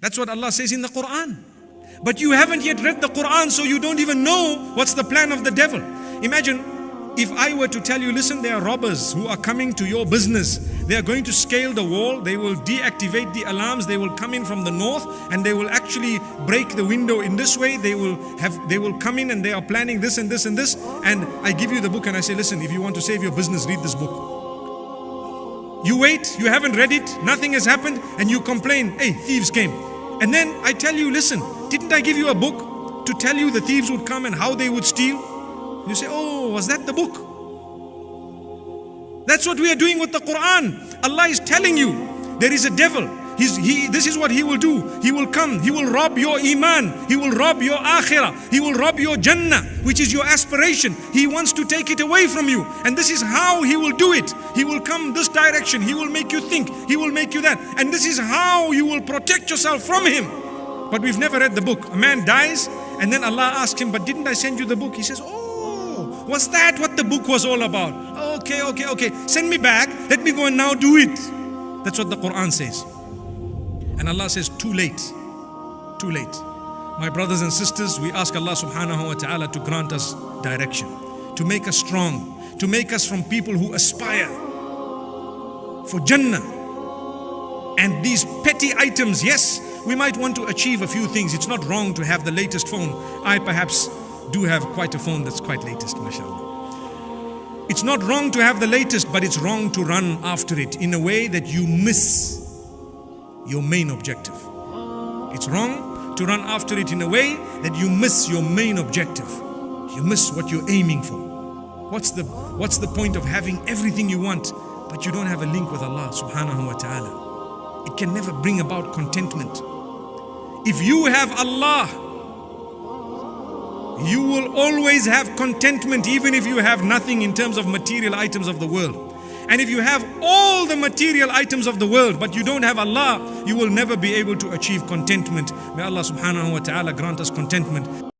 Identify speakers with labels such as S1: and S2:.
S1: That's what Allah says in the Quran. But you haven't yet read the Quran, so you don't even know what's the plan of the devil. Imagine if I were to tell you, listen, there are robbers who are coming to your business. They are going to scale the wall. They will deactivate the alarms. They will come in from the north and they will actually break the window in this way. They will come in and they are planning this and this and this. And I give you the book and I say, listen, if you want to save your business, read this book. You wait, you haven't read it, nothing has happened, and you complain, hey, thieves came. And then I tell you, listen, didn't I give you a book to tell you the thieves would come and how they would steal? You say, oh, was that the book? That's what we are doing with the Quran. Allah is telling you, there is a devil. This is what he will do. He will come, he will rob your Eman, he will rob your Akhirah, he will rob your Jannah, which is your aspiration. He wants to take it away from you. And this is how he will do it. He will come this direction, he will make you think, he will make you that. And this is how you will protect yourself from him. But we've never read the book. A man dies and then Allah asks him, but didn't I send you the book? He says, oh, was that what the book was all about? Okay. Send me back. Let me go and now do it. That's what the Quran says. And Allah says, too late. Too late. My brothers and sisters, we ask Allah subhanahu wa ta'ala to grant us direction, to make us strong, to make us from people who aspire for Jannah. And these petty items, yes, we might want to achieve a few things. It's not wrong to have the latest phone. I perhaps do have quite a phone that's quite latest, mashallah. It's not wrong to have the latest, but it's wrong to run after it in a way that you miss your main objective. It's wrong to run after it in a way that you miss your main objective. You miss what you're aiming for. What's the point of having everything you want, but you don't have a link with Allah subhanahu wa ta'ala? It can never bring about contentment. If you have Allah, you will always have contentment, even if you have nothing in terms of material items of the world. And if you have all the material items of the world, but you don't have Allah, you will never be able to achieve contentment. May Allah subhanahu wa ta'ala grant us contentment.